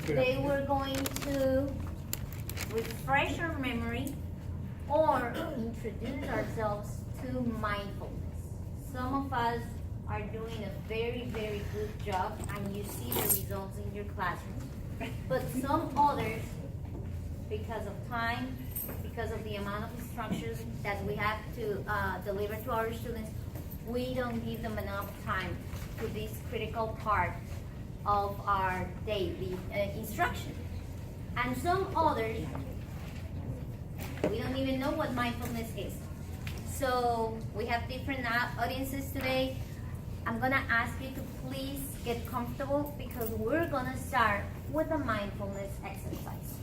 Today we're going to refresh our memory or introduce ourselves to mindfulness. Some of us are doing a very, very good job and you see the results in your classroom. But some others, because of time, because of the amount of instructions that we have to deliver to our students, we don't give them enough time to this critical part of our daily instruction. And some others, we don't even know what mindfulness is. So we have different audiences today. I'm gonna ask you to please get comfortable because we're gonna start with a mindfulness exercise.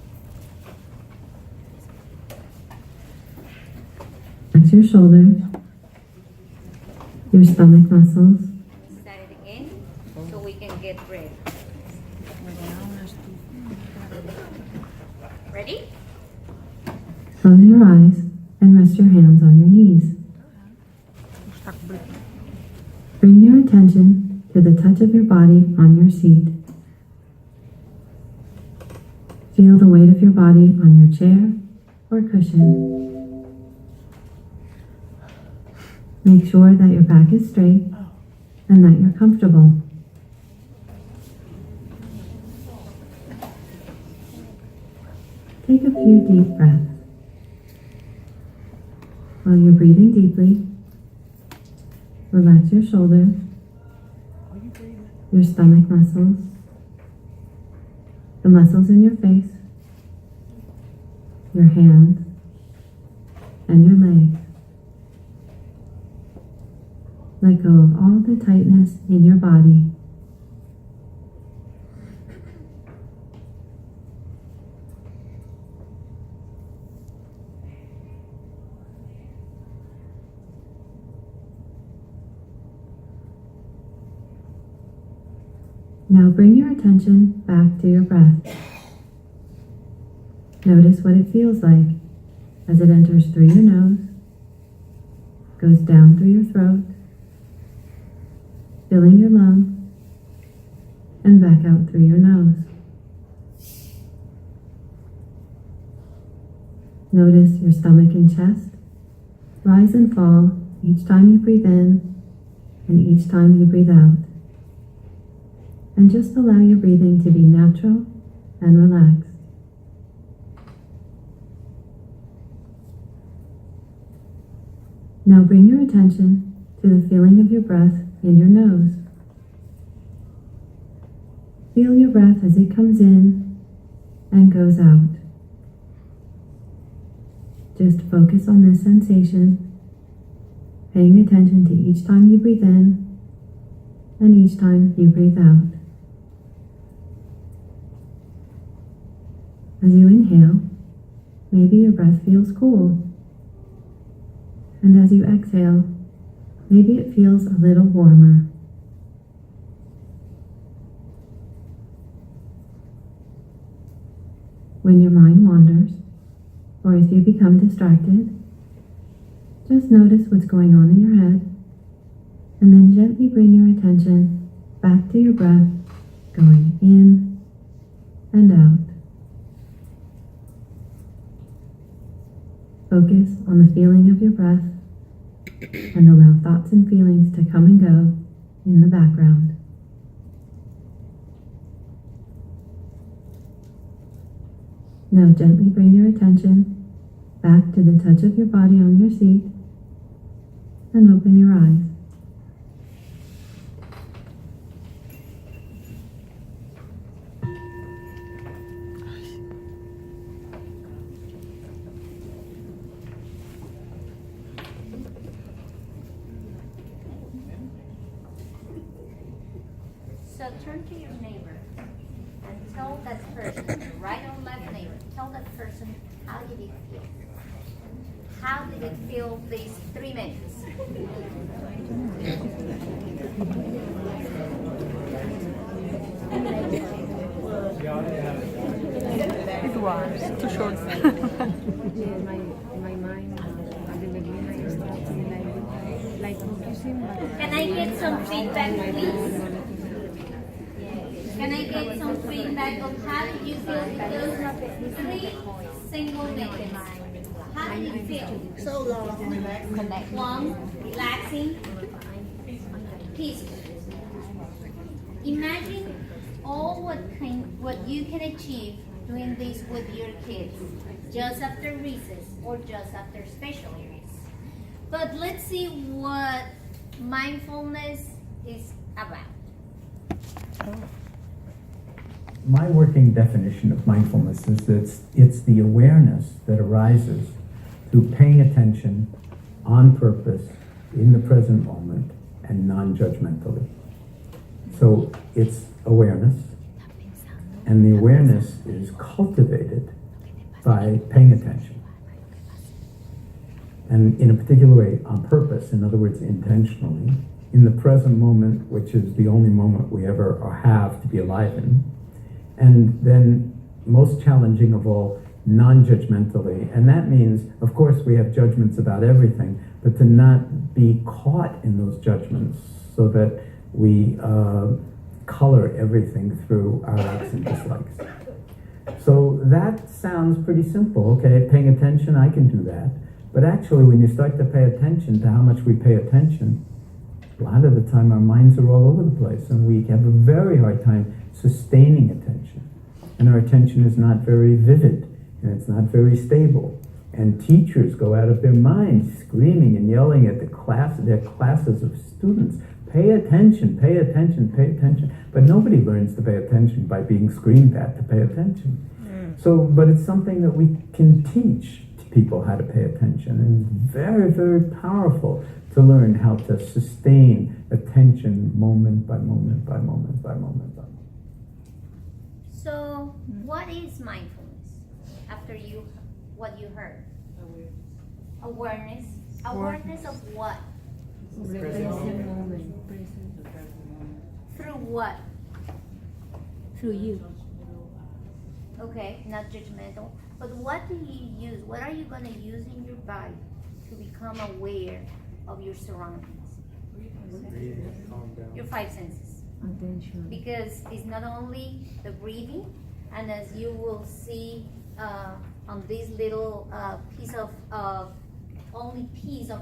Relax your shoulders, your stomach muscles. Start it again so we can get ready. Ready? Close your eyes and rest your hands on your knees. Bring your attention to the touch of your body on your seat. Feel the weight of your body on your chair or cushion. Make sure that your back is straight and that you're comfortable. Take a few deep breaths. While you're breathing deeply, relax your shoulders, your stomach muscles, the muscles in your face, your hands, and your legs. Let go of all the tightness in your body. Now bring your attention back to your breath. Notice what it feels like as it enters through your nose, goes down through your throat, filling your lungs, and back out through your nose. Notice your stomach and chest rise and fall each time you breathe in and each time you breathe out. And just allow your breathing to be natural and relaxed. Now bring your attention to the feeling of your breath in your nose. Feel your breath as it comes in and goes out. Just focus on this sensation, paying attention to each time you breathe in and each time you breathe out. As you inhale, maybe your breath feels cool. And as you exhale, maybe it feels a little warmer. When your mind wanders, or if you become distracted, just notice what's going on in your head, and then gently bring your attention back to your breath, going in and out. Focus on the feeling of your breath and allow thoughts and feelings to come and go in the background. Now gently bring your attention back to the touch of your body on your seat and open your eyes. So turn to your neighbor and tell that person, your right or left neighbor, tell that person how did it feel? How did it feel these 3 minutes? It was too short. my mind at the beginning I started like focusing, but Can I get some feedback, please? Can I get some feedback of how did you feel with those 3 single minutes. How did you feel? So long. Long, relaxing, peaceful. Imagine all what you can achieve doing this with your kids just after recess or just after special areas. But let's see what mindfulness is about. My working definition of mindfulness is that it's the awareness that arises through paying attention on purpose in the present moment and non-judgmentally. So it's awareness, and the awareness is cultivated by paying attention. And in a particular way, on purpose, in other words, intentionally, in the present moment, which is the only moment we ever have to be alive in. And then, most challenging of all, non-judgmentally. And that means, of course, we have judgments about everything, but to not be caught in those judgments so that we color everything through our likes and dislikes. So that sounds pretty simple. Okay, paying attention, I can do that. But actually, when you start to pay attention to how much we pay attention, a lot of the time our minds are all over the place, and we have a very hard time sustaining attention. And our attention is not very vivid, and it's not very stable. And teachers go out of their minds screaming and yelling at their classes of students, pay attention, pay attention, pay attention. But nobody learns to pay attention by being screamed at to pay attention. So, but it's something that we can teach people how to pay attention. And it's very, very powerful to learn how to sustain attention moment by moment by moment by moment by moment. So, what is mindfulness? After what you heard? Awareness. Awareness of what? Present moment. Through what? Through you. Okay, not judgmental. But what do you use? What are you going to use in your body to become aware of your surroundings? Your 5 senses. Attention. Because it's not only the breathing, and as you will see on this little piece of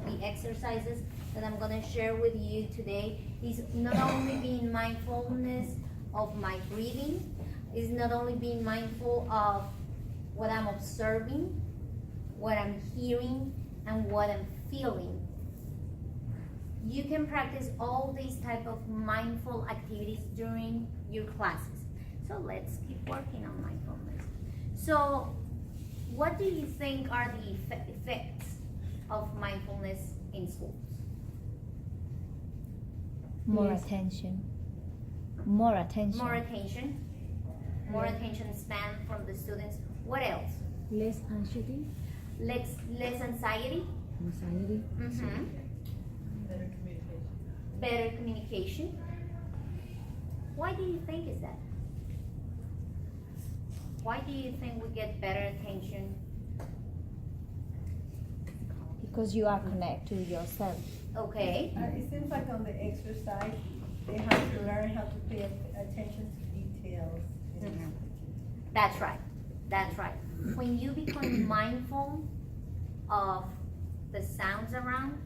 the exercises that I'm going to share with you today, is not only being mindfulness of my breathing, is not only being mindful of what I'm observing, what I'm hearing, and what I'm feeling. You can practice all these type of mindful activities during your classes. So let's keep working on mindfulness. So what do you think are the effects of mindfulness in schools? More attention. More attention. More attention. More attention span from the students. What else? Less anxiety. Less anxiety. Anxiety. Mm-hmm. Better communication. Why do you think is that? Why do you think we get better attention? Because you are connected to yourself. Okay. It seems like on the exercise, they have to learn how to pay attention to details. Mhm. That's right. That's right. When you become mindful of the sounds around,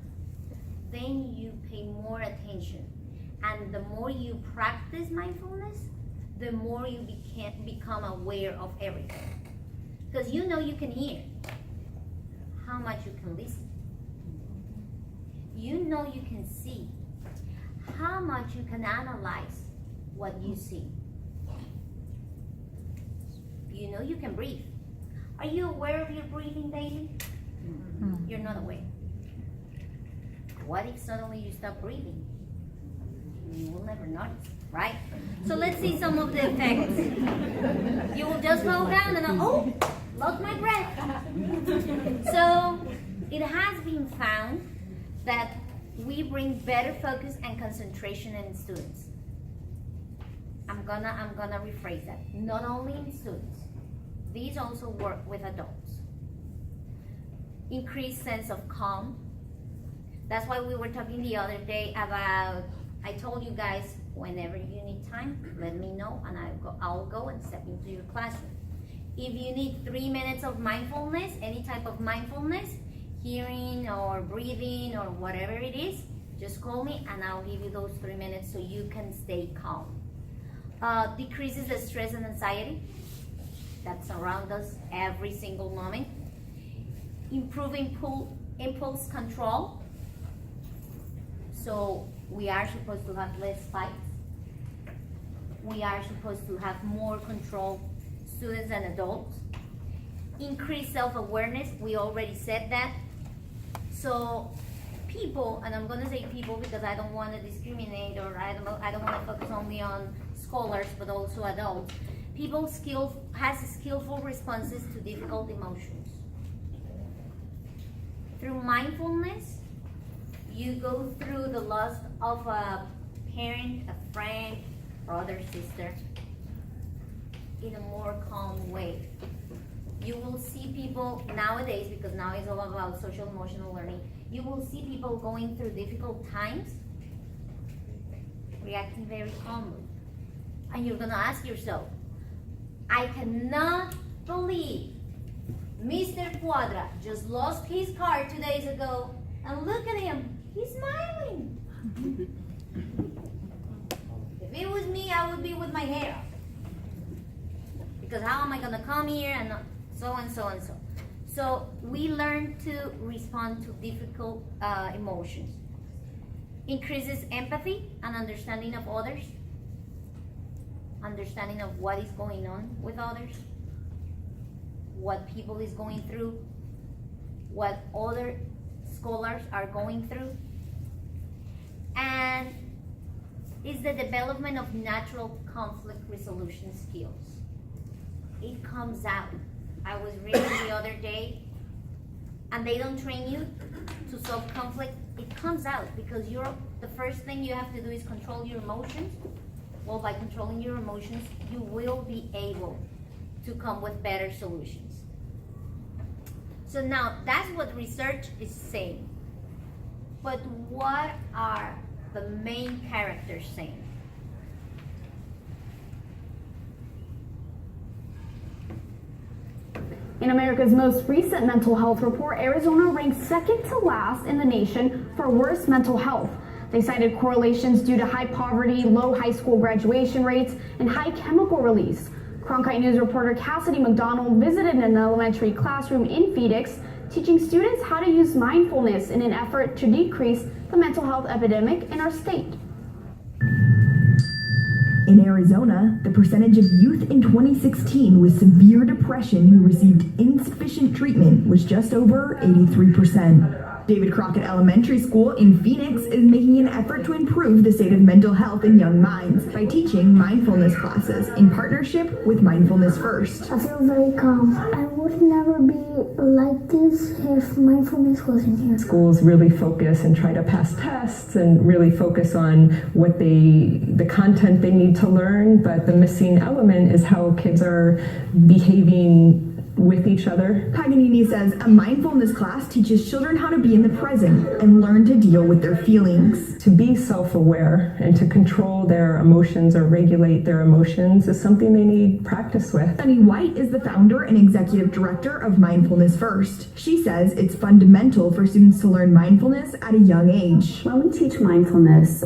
then you pay more attention. And the more you practice mindfulness, the more you become aware of everything. Because you know you can hear. How much you can listen. You know you can see. How much you can analyze what you see. You know you can breathe. Are you aware of your breathing daily? You're not aware. What if suddenly you stop breathing? You will never notice, right? So let's see some of the effects. You will just slow down and lost my breath. So it has been found that we bring better focus and concentration in students. I'm gonna rephrase that. Not only in students, these also work with adults. Increased sense of calm. That's why we were talking the other day about, I told you guys Whenever you need time, let me know and I'll go and step into your classroom. If you need 3 minutes of mindfulness, any type of mindfulness, hearing or breathing or whatever it is, just call me and I'll give you those 3 minutes so you can stay calm. Decreases the stress and anxiety that surround us every single moment. Improving impulse control. So we are supposed to have less fights. We are supposed to have more control, students and adults. Increase self-awareness, we already said that. So people, and I'm gonna say people because I don't wanna discriminate or I don't wanna focus only on scholars but also adults. People has skillful responses to difficult emotions. Through mindfulness, you go through the loss of a parent, a friend, brother, sister, in a more calm way. You will see people nowadays, because now it's all about social emotional learning, you will see people going through difficult times, reacting very calmly. And you're gonna ask yourself, I cannot believe Mr. Cuadra just lost his car 2 days ago, and look at him, he's smiling. If it was me, I would be with my hair up. Because how am I gonna come here and so and so and so. So we learn to respond to difficult emotions. Increases empathy and understanding of others. Understanding of what is going on with others. What people is going through. What other scholars are going through. And is the development of natural conflict resolution skills. It comes out. I was reading the other day, and they don't train you to solve conflict. It comes out because the first thing you have to do is control your emotions. Well, by controlling your emotions, you will be able to come with better solutions. So now, that's what research is saying. But what are the main characters saying? In America's most recent mental health report, Arizona ranked second to last in the nation for worst mental health. They cited correlations due to high poverty, low high school graduation rates, and high chemical release. Cronkite News reporter Cassidy McDonald visited an elementary classroom in Phoenix, teaching students how to use mindfulness in an effort to decrease the mental health epidemic in our state. In Arizona, the percentage of youth in 2016 with severe depression who received insufficient treatment was just over 83%. David Crockett Elementary School in Phoenix is making an effort to improve the state of mental health in young minds by teaching mindfulness classes in partnership with Mindfulness First. I feel very calm. I would never be like this if mindfulness wasn't here. Schools really focus and try to pass tests and really focus on what the content they need to learn, but the missing element is how kids are behaving with each other. Paganini says a mindfulness class teaches children how to be in the present and learn to deal with their feelings. To be self-aware and to control their emotions or regulate their emotions is something they need practice with. Sunny White is the founder and executive director of Mindfulness First. She says it's fundamental for students to learn mindfulness at a young age. When we teach mindfulness,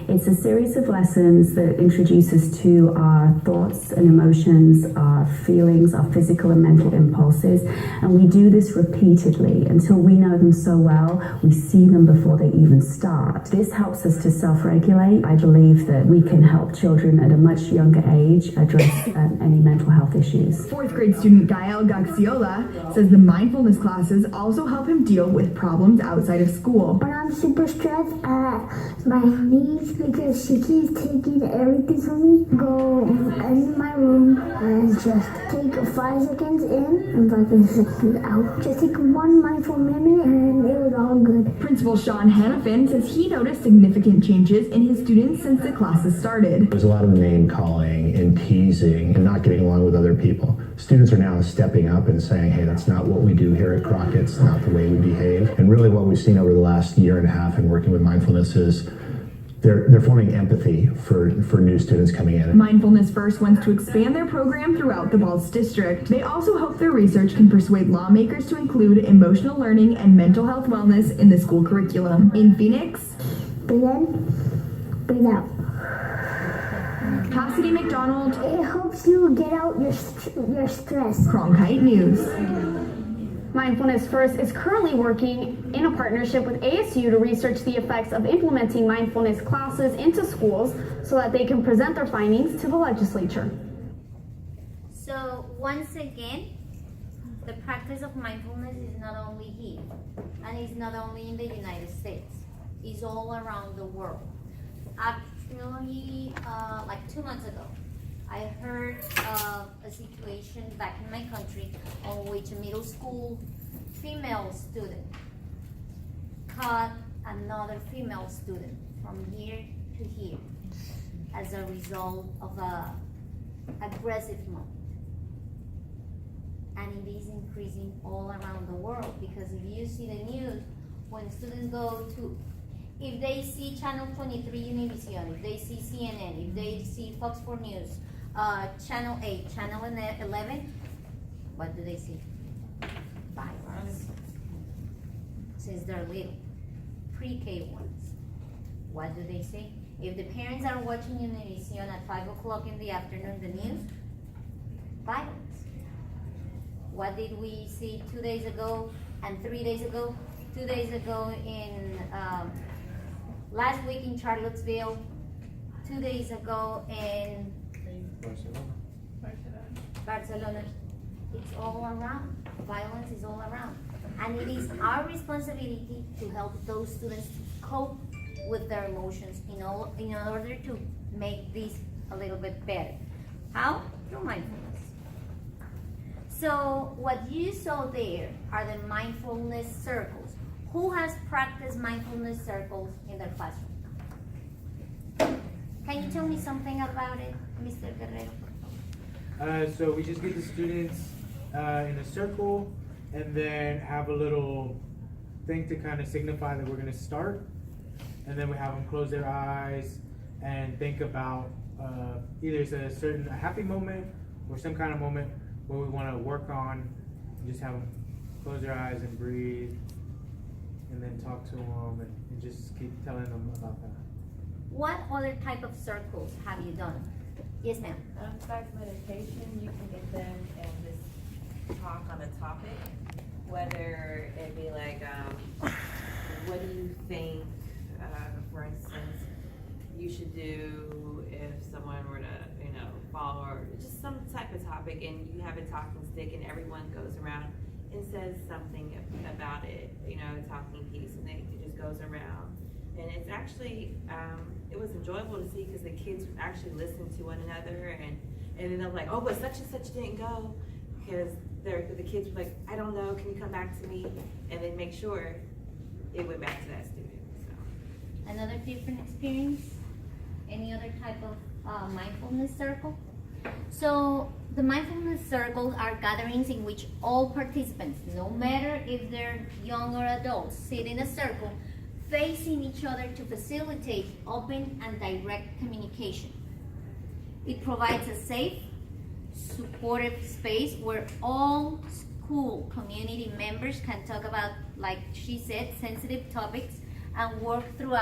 it's a series of lessons that introduce us to our thoughts and emotions, our feelings, our physical and mental impulses, and we do this repeatedly until we know them so well, we see them before they even start. This helps us to self-regulate. I believe that we can help children at a much younger age address any mental health issues. Fourth grade student Gael Gaxiola says the mindfulness classes also help him deal with problems outside of school. When I'm super stressed at my niece because she keeps taking everything from me, go in my room and just take 5 seconds in and 5 seconds out. Just take one mindful minute and it was all good. Principal Sean Hannafin says he noticed significant changes in his students since the classes started. There's a lot of name calling and teasing and not getting along with other people. Students are now stepping up and saying, hey, that's not what we do here at Crockett. It's not the way we behave. And really what we've seen over the last year and a half in working with mindfulness is they're forming empathy for new students coming in. Mindfulness First wants to expand their program throughout the Waltz District. They also hope their research can persuade lawmakers to include emotional learning and mental health wellness in the school curriculum. In Phoenix, Breathe in, breathe out. Cassidy McDonald, It helps you get out your stress. Cronkite News. Mindfulness First is currently working in a partnership with ASU to research the effects of implementing mindfulness classes into schools so that they can present their findings to the legislature. So once again, the practice of mindfulness is not only here, and it's not only in the United States, it's all around the world. Actually, like 2 months ago, I heard of a situation back in my country on which a middle school female student caught another female student from here to here as a result of a aggressive moment. And it is increasing all around the world, because if you see the news, when students go to, if they see Channel 23 Univision, if they see CNN, if they see Fox 4 News, Channel 8, Channel 11, what do they see? Violence. Since they're little. Pre-K ones. What do they see? If the parents are watching Univision at 5 o'clock in the afternoon, the news, violence. What did we see 2 days ago and 3 days ago? 2 days ago in, last week in Charlottesville, 2 days ago in Barcelona. It's all around. Violence is all around. And it is our responsibility to help those students to cope with their emotions in order to make this a little bit better. How? Through mindfulness. So what you saw there are the mindfulness circles. Who has practiced mindfulness circles in their classroom? Can you tell me something about it, Mr. Guerrero? So we just get the students in a circle and then have a little thing to kind of signify that we're going to start. And then we have them close their eyes and think about either it's a happy moment or some kind of moment where we want to work on. Just have them close their eyes and breathe, and then talk to them and just keep telling them about that. What other type of circles have you done? Yes, ma'am. Besides meditation, you can get them and just talk on a topic, whether it be like, what do you think, for instance, you should do if someone were to, fall, or just some type of topic, and you have a talking stick and everyone goes around and says something about it, a talking piece, and it just goes around. And it's actually, it was enjoyable to see because the kids actually listened to one another, and then they're like, oh, but such and such didn't go, because the kids were like, I don't know, can you come back to me? And then make sure it went back to that student. So. Another different experience? Any other type of mindfulness circle? So the mindfulness circles are gatherings in which all participants, no matter if they're young or adults, sit in a circle facing each other to facilitate open and direct communication. It provides a safe, supportive space where all school community members can talk about, like she said, sensitive topics and work through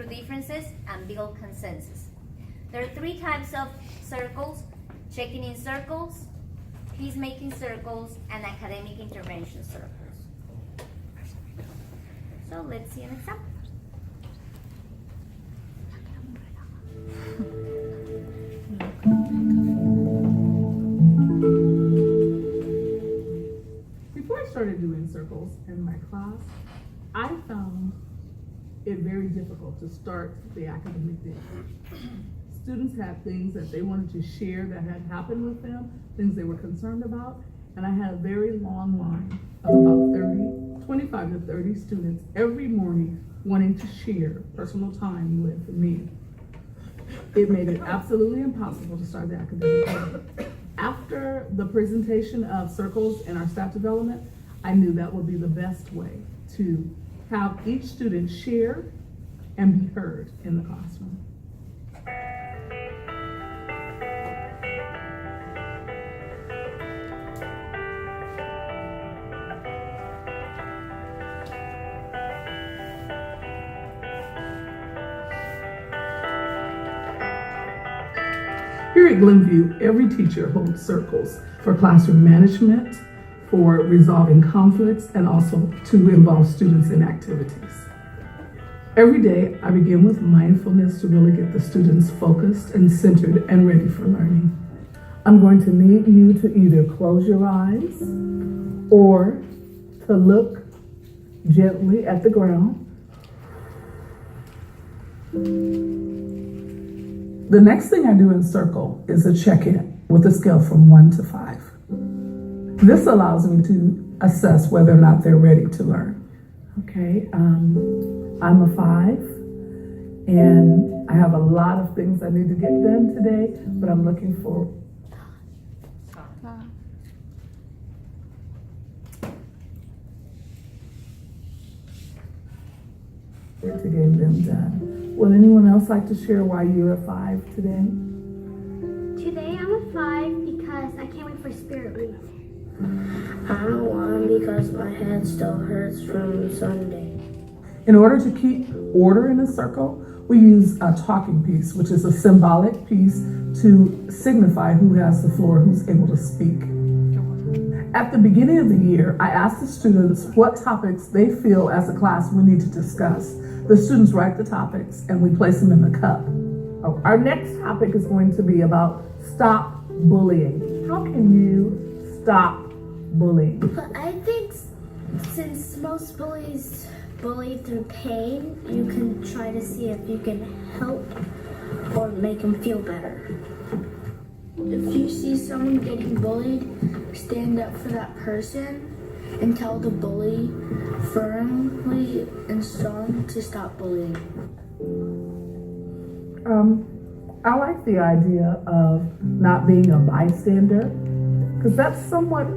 differences and build consensus. There are 3 types of circles: checking in circles, peacemaking circles, and academic intervention circles. So let's see an example. Before I started doing circles in my class, I found it very difficult to start the academic day. Students had things that they wanted to share that had happened with them, things they were concerned about, and I had a very long line of about 25 to 30 students every morning wanting to share personal time with me. It made it absolutely impossible to start the academic day. After the presentation of circles and our staff development, I knew that would be the best way to have each student share and be heard in the classroom. Here at Glenview, every teacher holds circles for classroom management, for resolving conflicts, and also to involve students in activities. Every day, I begin with mindfulness to really get the students focused and centered and ready for learning. I'm going to need you to either close your eyes or to look gently at the ground. The next thing I do in circle is a check-in with a scale from 1 to 5. This allows me to assess whether or not they're ready to learn. Okay, I'm a 5, and I have a lot of things I need to get done today, but I'm looking for to get them done. Would anyone else like to share why you're a 5 today? Today I'm a 5 because I can't wait for Spirit Week. I'm a 1 because my head still hurts from Sunday. In order to keep order in a circle, we use a talking piece, which is a symbolic piece to signify who has the floor, who's able to speak. At the beginning of the year, I asked the students what topics they feel as a class we need to discuss. The students write the topics and we place them in the cup. Our next topic is going to be about stop bullying. How can you stop bullying? But I think since most bullies bully through pain, you can try to see if you can help or make them feel better. If you see someone getting bullied, stand up for that person and tell the bully firmly and strong to stop bullying. I like the idea of not being a bystander, because that's somewhat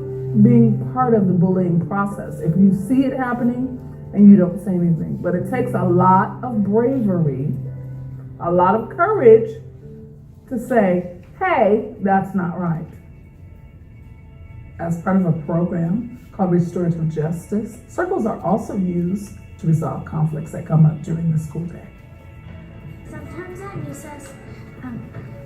being part of the bullying process. If you see it happening and you don't say anything, but it takes a lot of bravery, a lot of courage to say, hey, that's not right. As part of a program called Restorative Justice, circles are also used to resolve conflicts that come up during the school day. Sometimes at recess,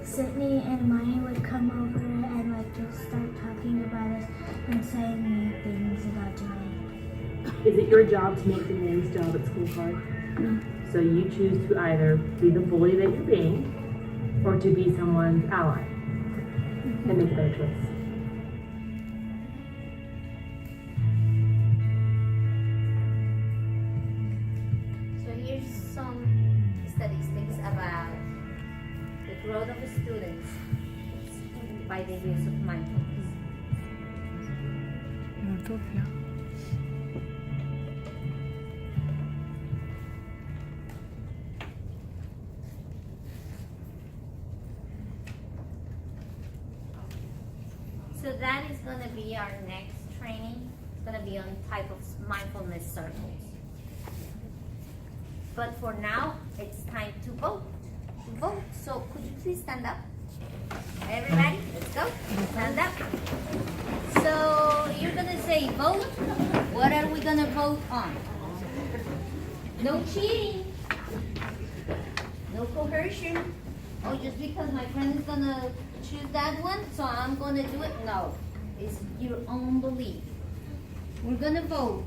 Sydney and Maya would come over and just start talking about us and saying mean things about Johnny. Is it your job to make demands job at school hard? No. So you choose to either be the bully that you're being or to be someone's ally and make a better choice. So here's some statistics about the growth of students by the use of mindfulness. So that is going to be our next training. It's going to be on type of mindfulness circles. But for now, it's time to vote. So could you please stand up? Everybody, let's go. Stand up. So you're going to say vote. What are we going to vote on? No cheating. No coercion. Oh, just because my friend is going to choose that one, so I'm going to do it? No. It's your own belief. We're going to vote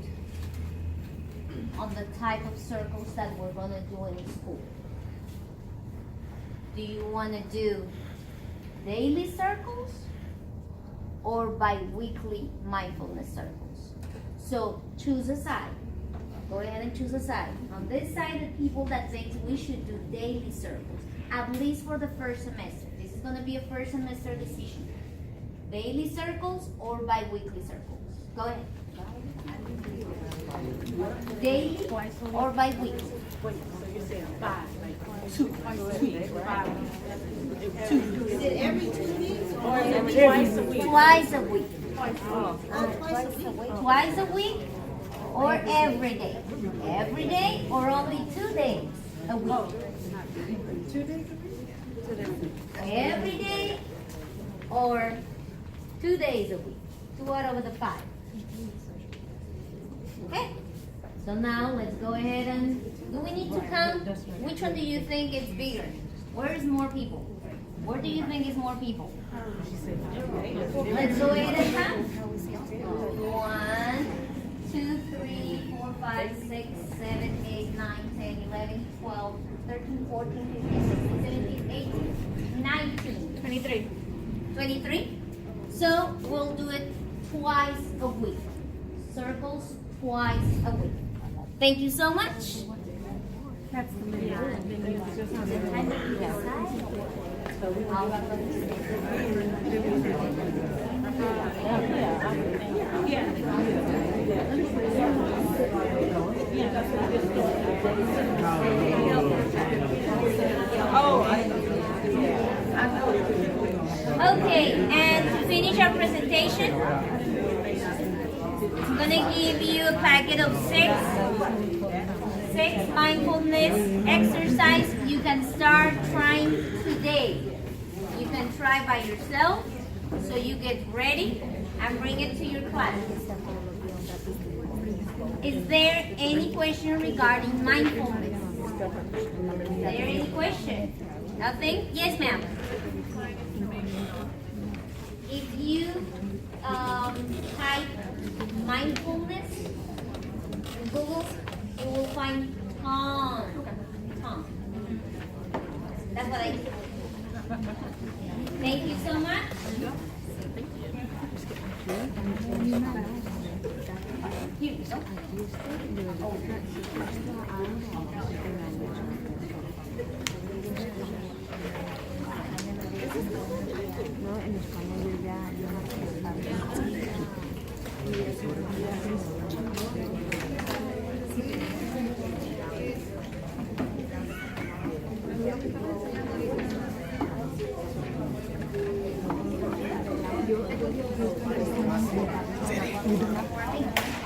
on the type of circles that we're going to do in school. Do you want to do daily circles or bi-weekly mindfulness circles? So choose a side. Go ahead and choose a side. On this side, the people that think we should do daily circles, at least for the first semester. This is going to be a first semester decision. Daily circles or bi-weekly circles? Go ahead. Daily or bi-weekly? So you're saying 5, like 2 weeks, 5 weeks. 2. Is it every 2 weeks or is it twice a week? Twice a week. Twice a week. Twice a week or every day? Every day or only 2 days? a week. 2 days Every day or 2 days a week. 2 out of the 5. Okay? So now let's go ahead and, do we need to count? Which one do you think is bigger? Where is more people? Where do you think is more people? Let's go ahead and count. 1, 2, 3, 4, 5, 6, 7, 8, 9, 10, 11, 12, 13, 14, 15, 16, 17, 18, 19. 23. 23. So we'll do it twice a week. Circles twice a week. Thank you so much. That's the middle. Okay, and to finish our presentation, I'm gonna give you a packet of six mindfulness exercise you can start trying today. You can try by yourself, so you get ready and bring it to your class. Is there any question regarding mindfulness? Is there any question? Nothing? Yes, ma'am. If you type mindfulness in Google, you will find tons. That's what I did. Thank you so much. Here you go. You